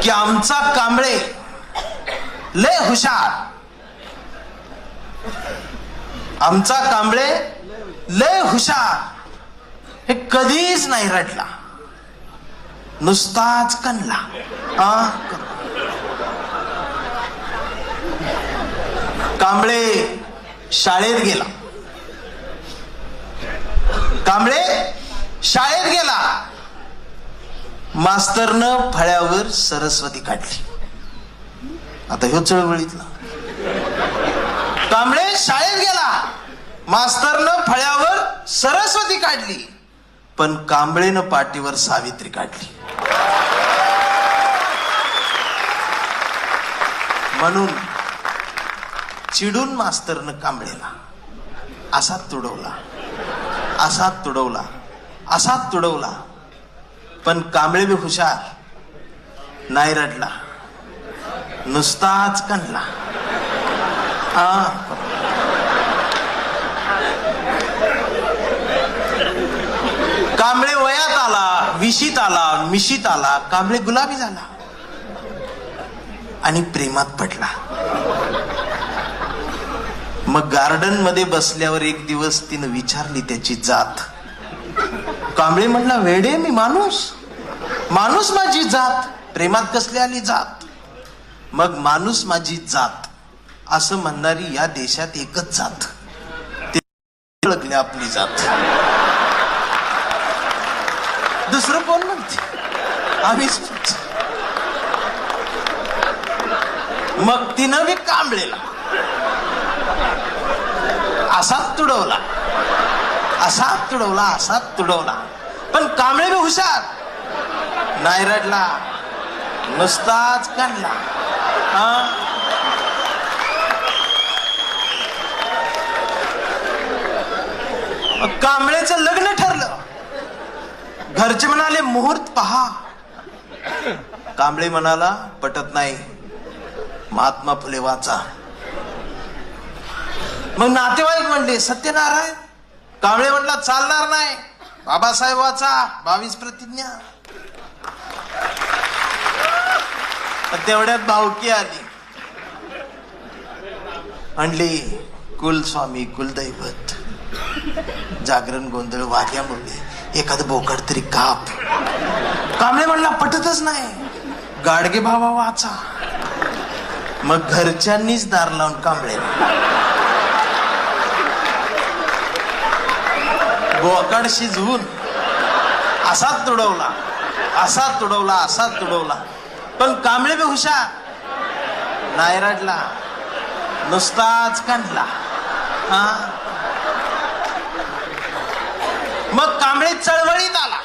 की आमचा कांबळे लय हुशार, आमचा कांबळे लय हुशार, हे कधीच नाही रडला, नुसताच कणला. कांबळे शाळेत गेला, कांबळे शाळेत गेला. मास्तरनं फळ्यावर सरस्वती काढली. आता ह्यो चळवळीतला. कांबळे शाळेत गेला, मास्तरनं फळ्यावर सरस्वती काढली, पण कांबळेनं पाठीवर सावित्री काढली. म्हणून चिडून मास्तरनं कांबळेला असा तुडवला, असा तुडवला, असा तुडवला. पण कांबळे बी हुशार, नाही रडला, नुसताच कणला. कांबळे वयात आला, विशीत आला, मिशीत आला, कांबळे गुलाबी झाला आणि प्रेमात पडला. मग गार्डन मध्ये बसल्यावर एक दिवस तिनं विचारली त्याची जात. कांबळे म्हणला, वेडे मी माणूस, माणूस माझी जात, प्रेमात कसली आली जात. मग माणूस माझी जात असं म्हणणारी या देशात एकच जात, ते ओळखले आपली जात. दुसरं कोण म्हणते? आम्हीच. मग तिनं बी कांबळेला असाच तुडवला, असाच तुडवला, असाच तुडवला. पण कांबळे बी हुशार, नाही रडला, नुसताच काढला. कांबळेचं लग्न ठरलं. घरचे म्हणाले मुहूर्त पहा. कांबळे म्हणाला, पटत नाही, महात्मा फुले वाचा. मग नातेवाईक म्हणले सत्यनारायण. कांबळे म्हटला, चालणार नाही, बाबासाहेब वाचा, 22 प्रतिज्ञा. तेवढ्यात भावकी आली, म्हणली कुलस्वामी कुलदैवत, जागरण गोंधळ वाग्यामुळे एखादं बोकड तरी काप. कांबळे म्हणला, पटतच नाही, गाडगे बाबा वाचा. मग घरच्यांनीच दार लावून कांबळे बोकड शिजवून असाच तुडवला, असा तुडवला, असा तुडवला. पण कांबळे बी हुशार, नाही रडला, नुसताच काढला. मग कांबळे चळवळीत आला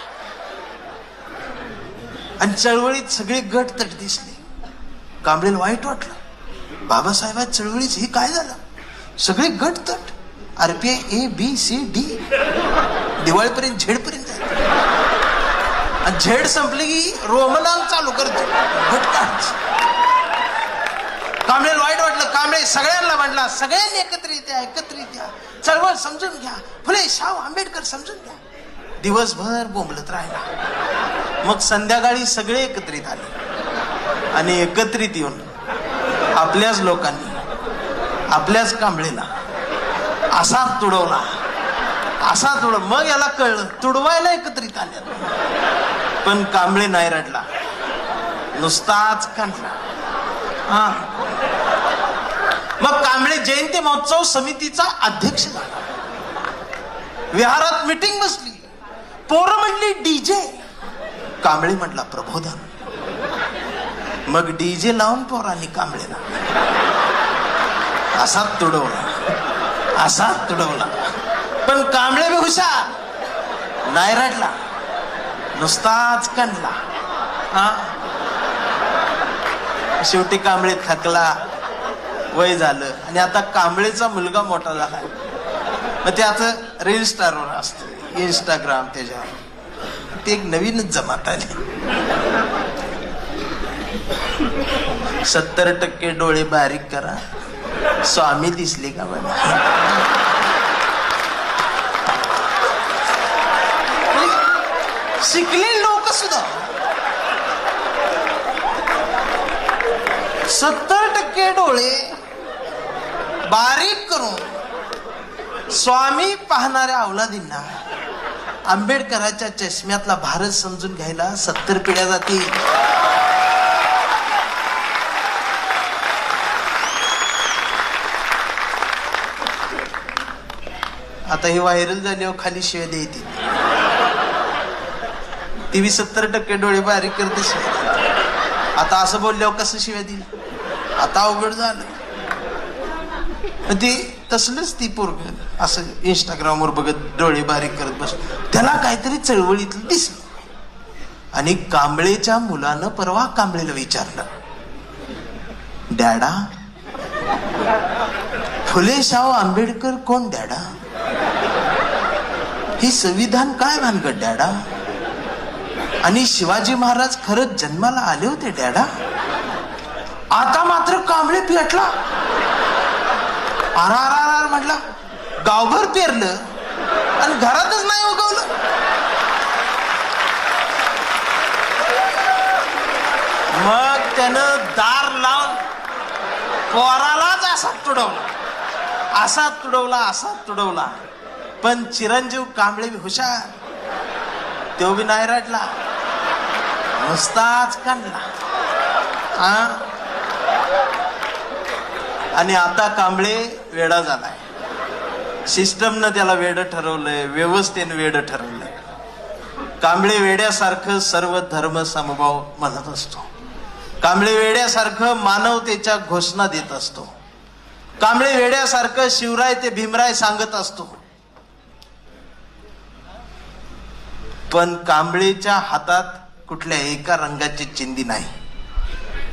आणि चळवळीत सगळे गट तट दिसले. कांबळेला वाईट वाटलं, बाबासाहेब चळवळीच हे काय झालं, सगळे गट तट. आरपीआय ABCD दिवाळीपर्यंत झेड पर्यंत जायचं, आणि झेड संपली की रोमनांक चालू करतो गट काढायचं. कांबळेला वाईट वाटलं. कांबळे सगळ्यांना म्हणला, सगळ्यांनी एकत्रित या, एकत्रित या, चळवळ समजून घ्या, फुले शाहू आंबेडकर समजून घ्या. दिवसभर बोंबलत राहिला. मग संध्याकाळी सगळे एकत्रित आले आणि एकत्रित येऊन आपल्याच लोकांनी आपल्याच कांबळेला असा तुडवला, असा तुडव. मग याला कळलं तुडवायला एकत्रित आल्या. पण कांबळे नाही रडला, नुसताच काढला. मग कांबळे जयंती महोत्सव समितीचा अध्यक्ष झाला. विहारात मीटिंग बसली. पोरं म्हणली डीजे. कांबळे म्हटला प्रबोधन. मग डीजे लावून पोरांनी कांबळेला असा तुडवला, असा तुडवला. पण कांबळे बी हुशार, नाही रडला, नुसताच काढला. शेवटी कांबळे थकला, वय झालं, आणि आता कांबळेचा मुलगा मोठा झाला. मग ते आता रील स्टारवर असतं, इंस्टाग्राम, त्याच्यावर ते एक नवीनच जमात आली. 70% डोळे बारीक करा, स्वामी दिसले का बघा. शिकले लोक सुद्धा 70% डोळे बारीक करून स्वामी पाहणाऱ्या अवलादींना आंबेडकरांच्या चष्म्यातला भारत समजून घ्यायला 70 पिढ्या जातील. आता ही व्हायरल झाल्यावर खाली शिव्या द्यायची. ती 70% डोळे बारीक करते शिव्या देते. आता असं बोलल्यावर कसं शिव्या देईल? आता अवघड झालं. ती तसलंच ती पोरग असं इंस्टाग्रामवर बघत डोळे बारीक करत बस. त्याला काहीतरी चळवळीतलं दिसलं आणि कांबळेच्या मुलानं परवा कांबळेला विचारलं, डॅडा फुले शाहू आंबेडकर कोण डॅडा? ही संविधान काय भानगड डॅडा? आणि शिवाजी महाराज खरंच जन्माला आले होते डॅडा? आता मात्र कांबळे पेटला. आर म्हटला, गावभर पेरलं आणि घरातच नाही उगवलं. मग त्यानं दार लावून पोरालाच असा तुडवला. पण चिरंजीव कांबळे बी हुशार, तो बी नाही रडला, नुसताच काढला. आणि आता कांबळे वेडा झालाय. सिस्टमनं त्याला वेड ठरवलंय, व्यवस्थेनं वेड ठरवलंय. कांबळे वेड्यासारखं सर्व धर्म समभाव म्हणत असतो. कांबळे वेड्यासारखं मानवतेच्या घोषणा देत असतो. कांबळे वेड्यासारखं शिवराय ते भीमराय सांगत असतो. पण कांबळेच्या हातात कुठल्या एका रंगाची चिंधी नाही.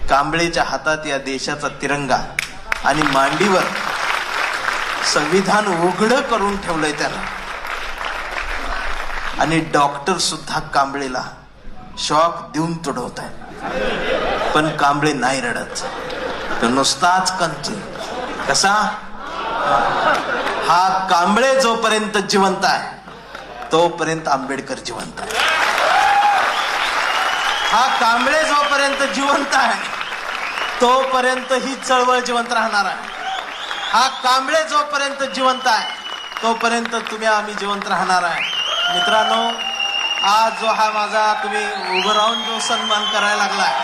कांबळेच्या हातात या देशाचा तिरंगा आणि मांडीवर संविधान उघडं करून ठेवलंय त्यानं. आणि डॉक्टर सुद्धा कांबळेला शॉक देऊन तुडवत आहे. पण कांबळे नाही रडत, तो नुसताच कंच. कसा? हा कांबळे जोपर्यंत जिवंत आहे तोपर्यंत आंबेडकर जिवंत आहे. हा कांबळे जोपर्यंत जिवंत आहे तोपर्यंत ही चळवळ जिवंत राहणार आहे. हा कांबळे जोपर्यंत जिवंत आहे तोपर्यंत तुम्ही आम्ही जिवंत राहणार आहे. मित्रांनो, आज जो हा माझा तुम्ही उभं राहून जो सन्मान करायला लागलाय,